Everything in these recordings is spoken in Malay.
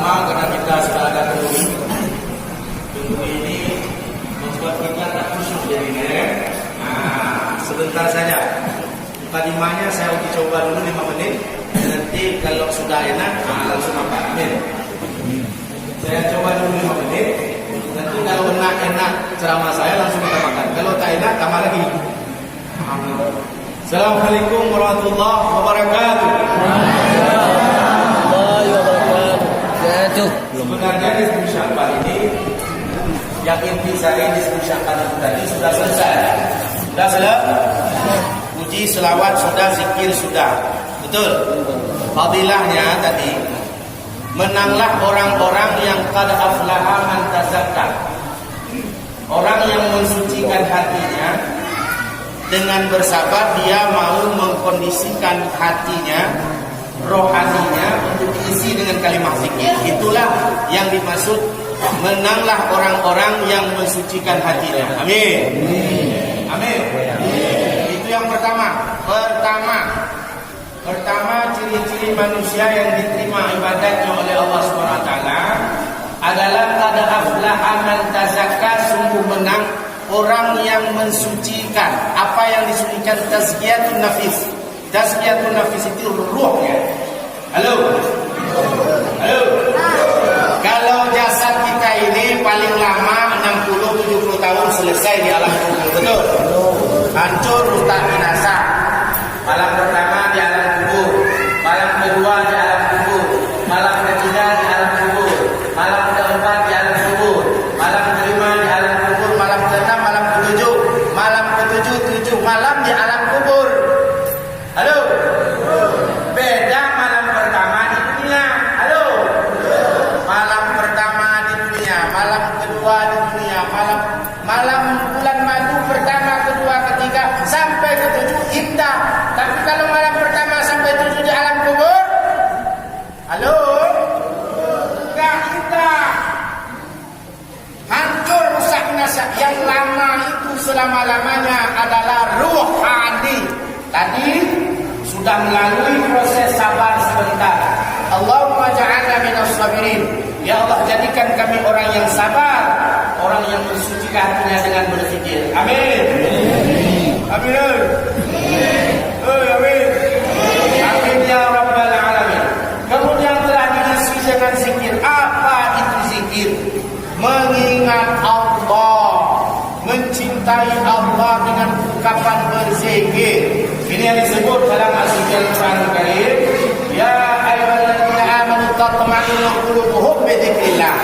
pertama karena kita sudah ada kenduri ini membuat kita tak khusyuk jadinya. Sebentar saja. Mukadimahnya saya uji coba dulu 5 menit. Nanti kalau sudah enak langsung makan. Amin. Saya coba dulu 5 menit. Nanti kalau enak ceramah saya langsung kita makan. Kalau tak enak tambah lagi. Assalamualaikum warahmatullahi wabarakatuh. Sebenarnya diskusi Syakban ini yang inti saya diskusi Syakban itu tadi sudah selesai. Sudah selesai. Puji, selawat sudah, zikir sudah. Betul. Fadilahnya tadi menanglah orang-orang yang qad aflaha man tazakka. Orang yang mensucikan hatinya dengan bersabar dia mau mengkondisikan hatinya, rohaninya untuk diisi dengan kalimat zikir. Itulah yang dimaksud menanglah orang-orang yang mensucikan hatinya. Amin. Amin. Itu yang pertama. Pertama ciri-ciri manusia yang diterima ibadatnya oleh Allah SWT adalah qad aflaha man tazakka, sungguh menang orang yang mensucikan. Apa yang disucikan? Tazkiyatun nafis. Tazkiyatun nafis itu ruhnya. Halo. Kalau jasad kita ini paling lama 60-70 tahun selesai di alam kubur. Betul? Hancur, rusak, binasa. Malam pertama di alam kubur, malam kedua di alam kubur, malam ketiga di alam kubur, malam keempat di alam kubur, malam kelima di alam kubur, malam keenam, malam ketujuh, malam ketujuh, 7 malam di alam kubur. Halo. Beda malam pertama di dunia. Halo. Malam pertama di dunia, malam kedua di dunia, malam bulan madu pertama, kedua, ketiga sampai ke-7 indah. Tapi kalau malam pertama sampai 7 di alam kubur, halo, enggak indah, hancur, rusak, binasa. Yang lama itu selama-lamanya adalah ruhani. Tadi sudah melalui proses sabar sebentar. Allahumma ja'alna minas sabirin. Ya Allah, jadikan kami orang yang sabar, orang yang mensucikan hatinya dengan berzikir. Amin. Amin. Amin. Amin ya rabbal alamin. Kemudian telah diisi dengan zikir. Apa itu zikir? Mengingat Allah, mencintai Allah dengan ucapan berzikir. Ini yang disebut dalam Al-Quran Karim. Ya ayyuhalladzina amanu tatma'innul qulubuhum bi dzikrillah.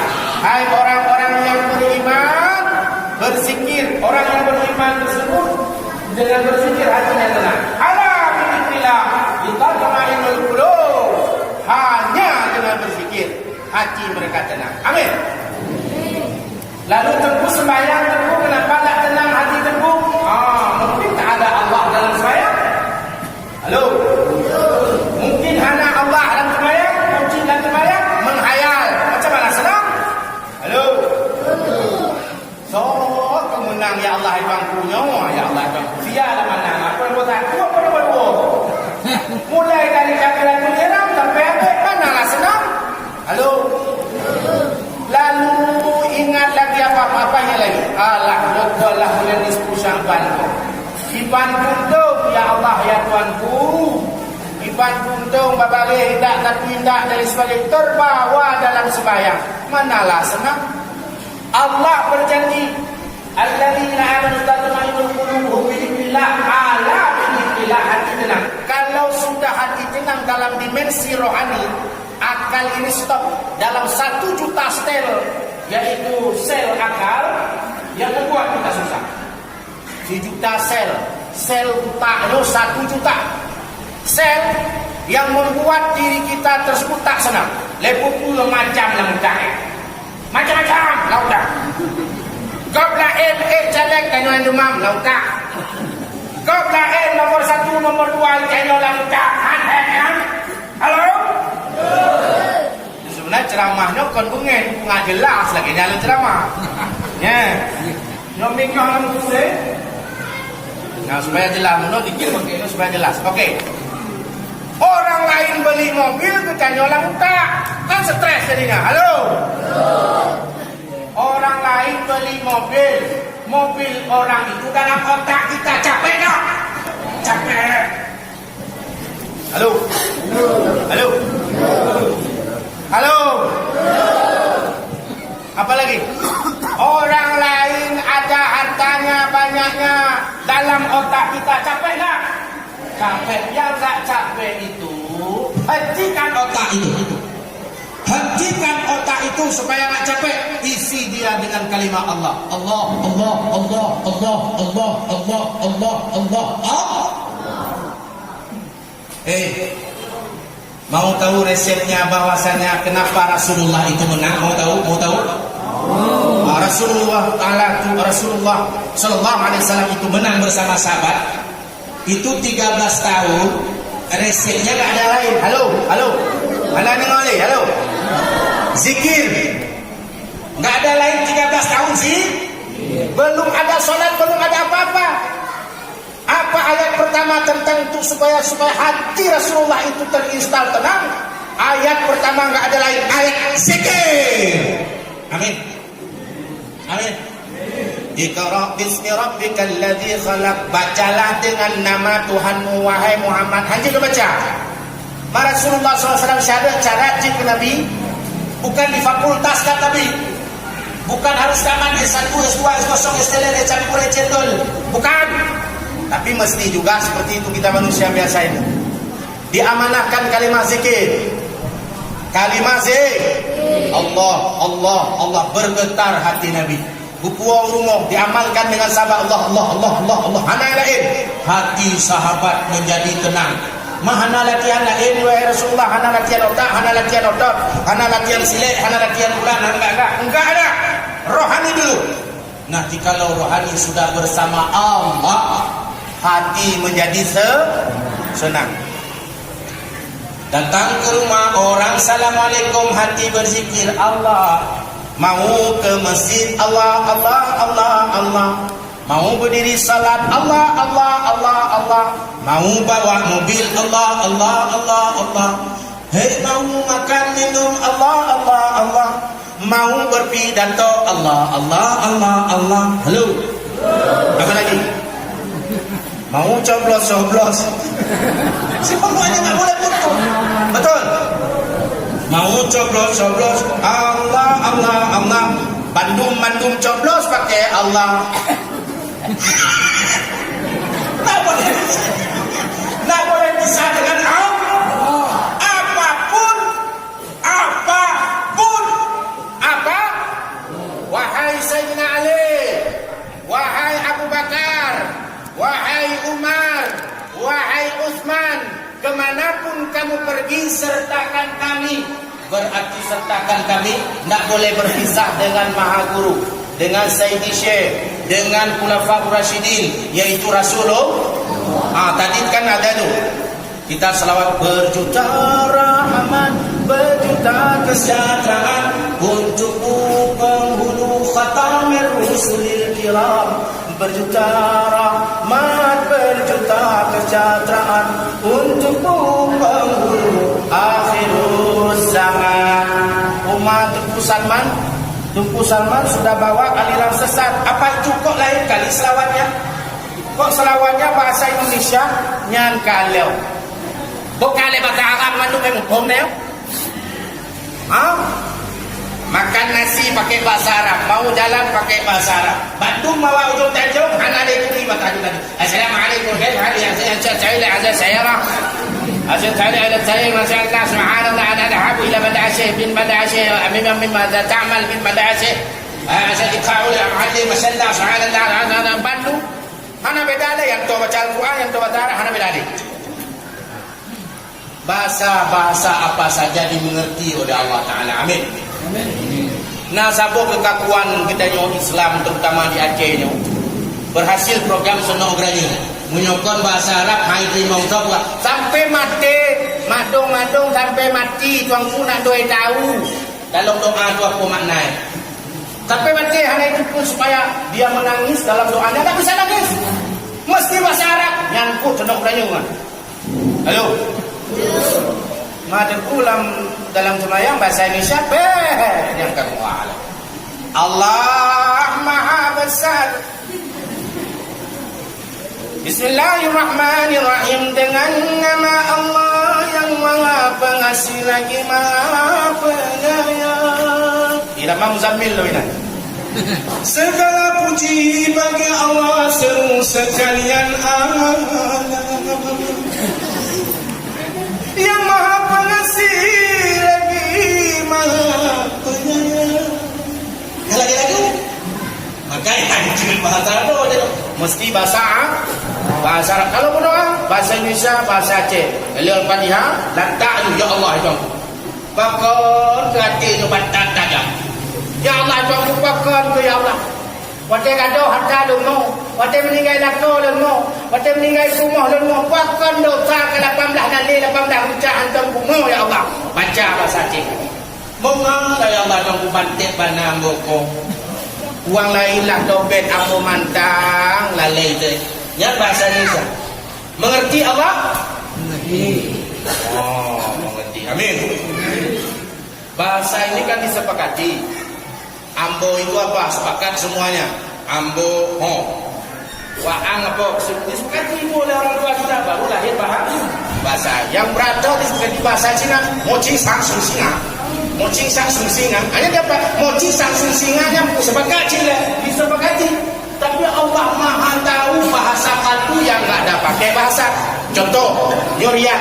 Hai orang-orang yang beriman, berzikir. Orang yang beriman tersebut dengan berzikir hatinya tenang. Ala bi dzikrillah tatma'innul qulub. Hanya dengan berzikir hati mereka tenang. Amin. Lalu tengku sembahyang, tengku kenapa tak tenang hati tengku? Mungkin tak ada Allah dalam sembahyang. Halo. Mungkin hanya Allah dalam sembahyang, kunci dalam sembahyang menghayal. Macam mana senang? Halo. So, kemenang ya Allah ibangkunya, ya Allah ibangku. Siapa menang? Apa yang buat aku? Apa yang buat? Mulai dari kakiran menyerang sampai habis, manalah senang? Halo. Lalu ingat lagi apa-apanya lagi. Allah, Allah bulan nisfu Sya'ban. Iban kuntung ya Allah ya Tuanku. Iban kuntung babale tak tapi tak dari sebagai terbawa dalam sembahyang. Manalah senang. Allah berjanji, alladzina amanu tatma'innul qulubuhum bi dzikrillah. Ala bi dzikrillah hati tenang. Kalau sudah hati tenang dalam dimensi rohani, akal ini stop dalam 1 juta sel, yaitu sel akal yang membuat kita susah. 1 juta sel otak itu 1 juta sel yang membuat diri kita tersebut tak senang. Lepas pula macam macam-macam lautan. Gobla jelek dan demam lautan. Gobla nomor 1, nomor 2 channel lautan. Halo. Sebenarnya ceramahnya kon bungen jelas lagi dalam ceramah. Ya. Nomik yang boleh. Nah, supaya jelas, dikit pakai itu supaya jelas. Oke. Orang lain beli mobil, kita nyolong tak. Kan stres jadinya. Halo. Orang lain beli mobil orang itu dalam otak kita capek tak? Capek. Halo. Halo. Halo. Apa lagi? Orang lain ada hartanya banyaknya, dalam otak kita capek tak? Capek. Yang tak capek itu hentikan otak itu. Hentikan otak itu supaya nggak capek. Isi dia dengan kalimat Allah. Allah, Allah, Allah, Allah, Allah, Allah, Allah, Allah, Allah. Mau tahu resepnya bahwasanya kenapa Rasulullah itu menang? Mau tahu? Mau tahu? Rasulullah Sallallahu Alaihi Wasallam itu menang bersama sahabat. Itu 13 tahun. Resepnya nggak ada lain. Halo, halo. Mana dengar ni? Halo. Zikir. Nggak ada lain 13 tahun sih. Belum ada solat, belum ada apa-apa. Apa ayat pertama tentang itu supaya hati Rasulullah itu terinstal tenang? Ayat pertama nggak ada lain, ayat zikir. Amin. Amin. Iqra bismi rabbikal ladzi khalaq. Bacalah dengan nama Tuhanmu wahai Muhammad. Hanya lu baca. Rasulullah SAW syarat ke Nabi bukan di fakultas kan Nabi. Bukan harus tamat S1, S2, S0, S3, campur cendol. Bukan. Tapi mesti juga seperti itu kita manusia biasa ini. Diamanahkan kalimat zikir. Kalimat zikir. Allah, Allah, Allah, bergetar hati Nabi. Bukuang rumah diamalkan dengan sahabat Allah, Allah, Allah, Allah, Allah. Hana lain. Hati sahabat menjadi tenang. Mahana latihan lain wahai Rasulullah. Hana latihan otak, hana latihan otot, hana latihan silik, hana latihan bulan. Enggak ada. Rohani dulu. Nah, jikalau rohani sudah bersama Allah, hati menjadi senang. Datang ke rumah orang, Assalamualaikum, hati berzikir Allah. Mau ke masjid, Allah, Allah, Allah, Allah. Mau berdiri salat, Allah, Allah, Allah, Allah. Mau bawa mobil, Allah, Allah, Allah, Allah. Hei, mau makan minum, Allah, Allah, Allah. Mau berpidato, Allah, Allah, Allah, Allah. Halo. Apa lagi? Mau coblos. Semuanya nggak boleh putus. Betul. Mau coblos. Allah, Allah, Allah. Bandum coblos pakai Allah. Nggak boleh bisa dengan Allah. Apapun. Apa? Wahai Sayyidina Ali, wahai Abu Bakar, wahai Umar, wahai Utsman, kemanapun kamu pergi sertakan kami. Berarti sertakan kami, tidak boleh berpisah dengan Maha Guru, dengan Sayyidi Syekh, dengan Khulafaur Rasyidin, yaitu Rasulullah. Tadi kan ada tu. Kita selawat berjuta rahmat, berjuta kesejahteraan untukmu penghulu khatamir rusulil kiram. Berjuta rahmat, berjuta kesejahteraan untukmu penghulu akhirus zaman. Umat Tunku Salman sudah bawa aliran sesat. Apa itu kok lain kali selawatnya? Kok selawatnya bahasa Indonesia nyan kalau. Bukan bahasa Arab mandu memang neo. Makan nasi pakai bahasa Arab, mau jalan pakai bahasa Arab. Bandung bawa ujung tajam, hana lekuri tadi. Assalamualaikum, kaifa saya ada sayara. عشان تعالى على التاريخ ما شاء الله سبحان الله أنا أذهب إلى مدرسة من مدرسة مما تعمل من مدرسة عشان يقرأوا معلم ما شاء الله سبحان الله أنا bantu hana beda ada yang tahu baca Al-Quran yang tahu baca Arab hana beda ada. Bahasa apa saja dimengerti oleh Allah Taala. Amin. Nah, sabo kekakuan kita nyo Islam terutama di Aceh nyo berhasil program Sono Grani menyokong bahasa Arab hai terima utap sampai mati madong sampai mati tuang pun nak doa tahu dalam doa tu apa maknanya sampai mati hanya itu pun supaya dia menangis dalam doanya tak bisa nangis mesti bahasa Arab nyangkut Sono Grani kan. Halo. Mada ulam dalam sembahyang bahasa Indonesia yang kedua. Allah Maha Besar. Bismillahirrahmanirrahim. Dengan nama Allah yang Maha Pengasih lagi Maha Penyayang. Tidak mau Muzammil loh ini. Segala puji bagi Allah seluruh sekalian alam, yang Maha Pengasih lagi Maha Penyayang. Lagi-lagi makanya hancur bahasa Arab mesti bahasa Arab. Kalau berdoa bahasa Indonesia, bahasa Aceh. Kalau Al-Fatihah letak tu ya Allah itu. Pakon ke hati tu batat tajam. Ya Allah itu pakon ke ya Allah. Wate gaduh harta lumo, wate meninggal lako lumo, wate meninggal rumah lumo. Pakon dosa ke 18 kali 18 ucap hantam bunga ya Allah. Baca bahasa Aceh. Bunga ya Allah tu bantik banam boko. Uang lain lah dompet aku mantang lalai tu. Ya bahasa Indonesia. Mengerti Allah? Mengerti. Oh, mengerti. Amin. Bahasa ini kan disepakati. Ambo itu apa? Sepakat semuanya. Ambo, Waang apa? Disepakati oleh orang tua kita baru lahir bahasa. Yang berada disepakati bahasa Cina, mochi sang sung singa. Mochi sang sung singa. Hanya dapat mochi sang sung singa yang sepakati lah. Disepakati. Tapi Allah Maha tahu bahasa kalbu yang enggak ada pakai bahasa. Contoh, Rian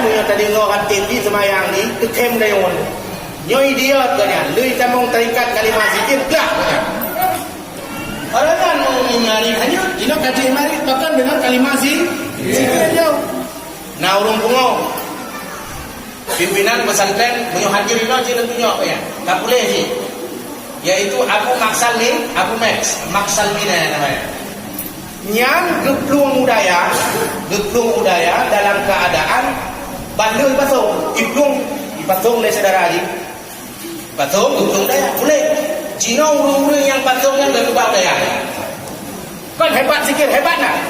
punya tadi ngorat tinggi semayang ni, kekem dayon. Nyo idiot katanya, lui tamong terikat kalimat zikir dah katanya. Orang kan mau mencari hanya dino kaji mari bahkan dengan kalimat zikirnya. Nah urung pungo. Pimpinan pesantren menyo hadir dino cina tunjuk apa ya? Tak boleh sih. Yaitu Abu Maksal ni, Abu Maksal ni namanya. Yang geplung udaya dalam keadaan bandul pasung, ipasung le saudara haji. Pasung geplung udaya boleh. Cina urung-urung yang pasung kan berubah udaya. Kan hebat sikit hebat nak.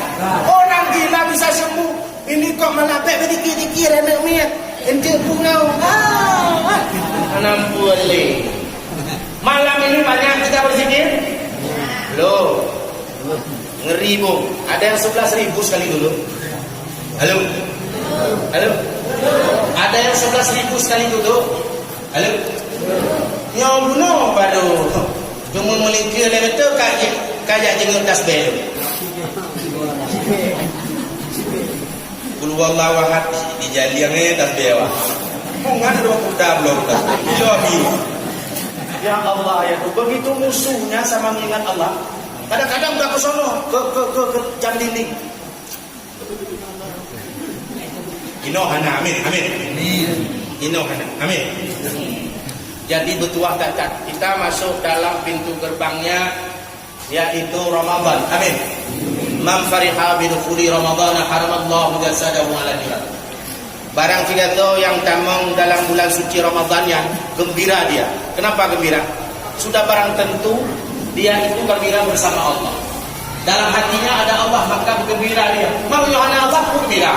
Orang gila bisa sembuh. Ini kok malah dikir-dikir anak miat. Ente pungau. Anam boleh. Malam ini banyak kita berzikir? Loh, ngeri bung. Ada yang 11.000 sekali dulu. Halo? Ada yang 11.000 sekali dulu. Halo? Yang bunuh baru. Cuma melingkir dia betul kajak jenguk tasbih tu. Qul huwallahu ahad dijaliangnya tasbih awak. Mungan dua kuda belum tasbih. Jomi. Ya Allah ya tu begitu musuhnya sama mengingat Allah. Kadang-kadang udah ke sono ke jam dinding. Inohana amin. Inohana amin. Jadi bertuah tatat kita masuk dalam pintu gerbangnya yaitu Ramadan. Amin. Man fariha bi dukhuli Ramadan haramallahu jasadahu ala nar. Barang pidato yang tamang dalam bulan suci Ramadannya gembira dia. Kenapa gembira? Sudah barang tentu dia itu gembira bersama Allah. Dalam hatinya ada Allah maka gembira dia. Mau Yohana Allah gembira.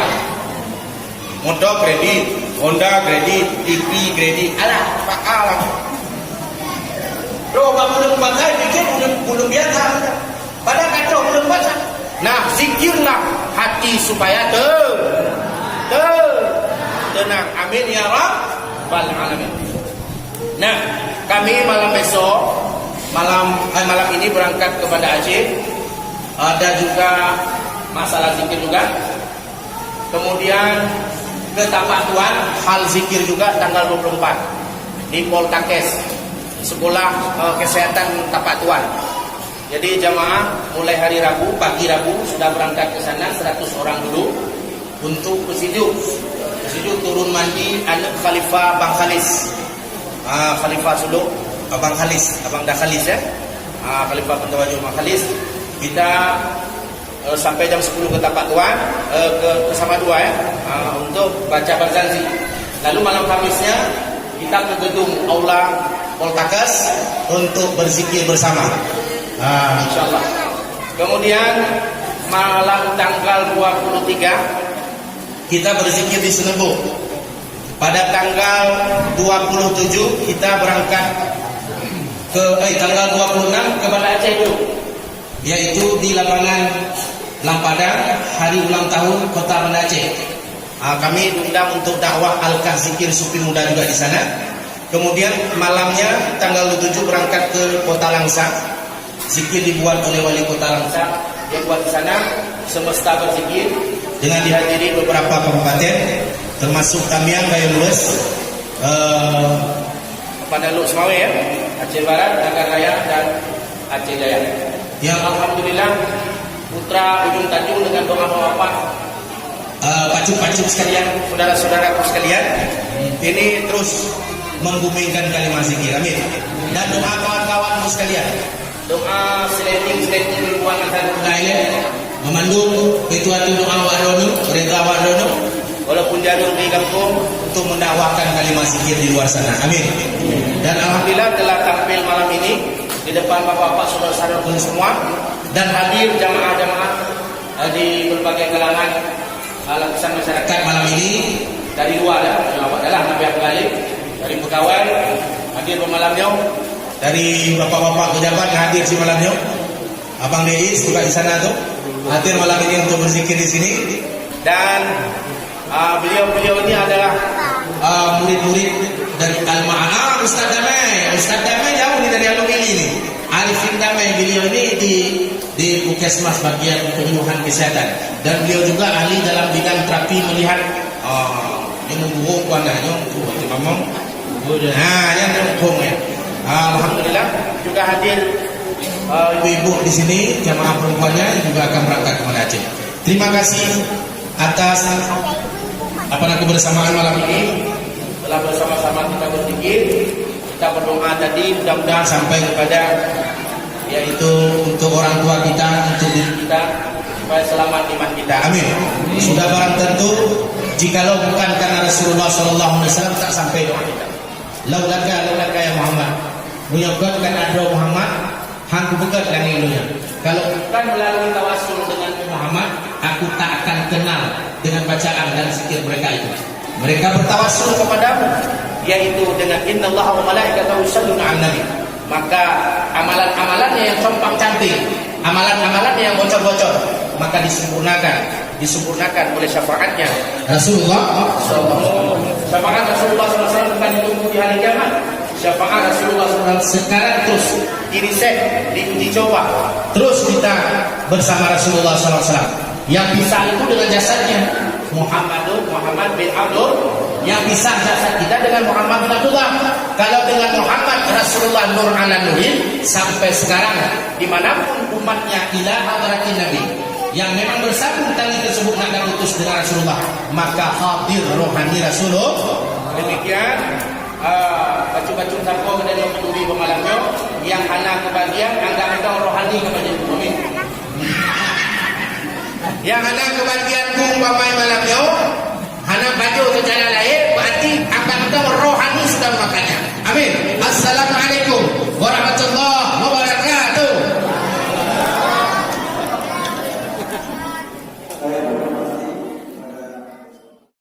Motor kredit, Honda kredit, TV kredit, alah pakalah. Roh belum pakai pikir belum biasa. Pada kacau belum baca. Nah, zikirlah hati supaya tenang. Amin ya rabbal alamin. Nah, kami malam besok malam ini berangkat kepada Aceh. Ada juga masalah zikir juga. Kemudian ke Tapak Tuan hal zikir juga tanggal 24 di Poltakes Sekolah Kesehatan Tapak Tuan. Jadi jamaah mulai hari Rabu, pagi Rabu sudah berangkat ke sana 100 orang dulu untuk prosedur turun mandi anak Khalifah Bang Khalis. Khalifah Suluk Abang Khalis, Abang dah Khalis ya. Khalifah Pentawajud Bang Khalis. Kita sampai jam 10 ke Tapak Tuan ke sama dua ya. Untuk baca barzanzi. Lalu malam Kamisnya kita ke gedung Aula Poltakes untuk berzikir bersama. InsyaAllah. Kemudian malam tanggal 23 kita berzikir di Senebu. Pada tanggal 27 kita berangkat ke tanggal 26 ke Banda Aceh dulu, yaitu di lapangan Lampadang hari ulang tahun Kota Banda Aceh. Kami diundang untuk dakwah Alkah Zikir Sufi Muda juga di sana. Kemudian malamnya tanggal 27 berangkat ke Kota Langsa. Zikir dibuat oleh wali Kota Langsa. Dia buat di sana semesta berzikir dengan dihadiri beberapa kabupaten termasuk Tamiang, Gayam Lues, pada Luk Semawe ya, Aceh Barat, Nagar Raya dan Aceh Jaya. Yang alhamdulillah putra Ujung Tanjung dengan doa bapak, pacuk-pacuk sekalian, saudara-saudaraku sekalian, ini terus membumingkan kalimat zikir. Amin. Dan doa kawan-kawanmu sekalian, doa seleting ribuan antara budaya memandung itu doa wadono, mereka wadono, walaupun jauh di kampung untuk mendakwahkan kalimat zikir di luar sana. Amin. Dan alhamdulillah telah tampil malam ini di depan bapak-bapak saudara-saudara semua dan hadir jamaah-jamaah di berbagai kalangan lapisan masyarakat malam ini. Dari luar adalah Nabi Balik, dari pegawai hadir malamnya, dari bapak-bapak pejabat yang hadir di malamnya, Abang Deis juga di sana tuh hadir malam ini untuk berzikir di sini. Dan beliau-beliau ini adalah murid-murid dari Al-Ma'ana. Ustaz Damai jauh nih dari Alumini nih. Arifin Damai, beliau ini di Puskesmas bagian penyuluhan kesehatan, dan beliau juga ahli dalam bidang terapi melihat yang membuang kuananya untuk ngomong. Yang membuang ya. Alhamdulillah juga hadir ibu-ibu di sini, jamaah perempuannya juga akan berangkat ke Aceh. Terima kasih atas kebersamaan malam ini. Telah bersama-sama kita berzikir, kita berdoa tadi, mudah-mudahan sampai kepada yaitu untuk orang tua kita, untuk diri kita, supaya selamat iman kita. Amin. Sudah barang tentu jikalau bukan karena Rasulullah SAW tak sampai doa kita. Laulaka ya Muhammad. Menyebabkan adro Muhammad, hangku bekat dan ilunya. Kalau bukan melalui tawasul dengan Muhammad, aku tak akan kenal dengan bacaan dan zikir mereka itu. Mereka bertawasul kepadamu, yaitu dengan innallaha wa malaikatahu yusholluna 'alan nabi. Maka amalan-amalannya yang compang cantik, amalan-amalannya yang bocor-bocor, maka disempurnakan oleh syafaatnya Rasulullah SAW. Syafaat Rasulullah SAW bukan ditunggu di hari kiamat. Syafaat Rasulullah SAW sekarang terus diriset, diuji coba. Terus kita bersama Rasulullah SAW. Yang bisa itu dengan jasadnya Muhammad bin Abdul, yang bisa jasad kita dengan Muhammad bin Abdullah. Kalau dengan Muhammad Rasulullah Nur ala Nurin, sampai sekarang dimanapun umatnya ila hadratin Nabi yang memang bersambung tali tersebut nak utus dengan Rasulullah, maka hadir rohani Rasulullah. Demikian baju-baju sarko dan yang peduli pemalamnya yang hana kebagian anggap itu rohani kebagian bumi. Yang hana kebagian umpamai malamnya hana baju secara lain berarti akan itu rohani sudah makanya. Amin. Assalamualaikum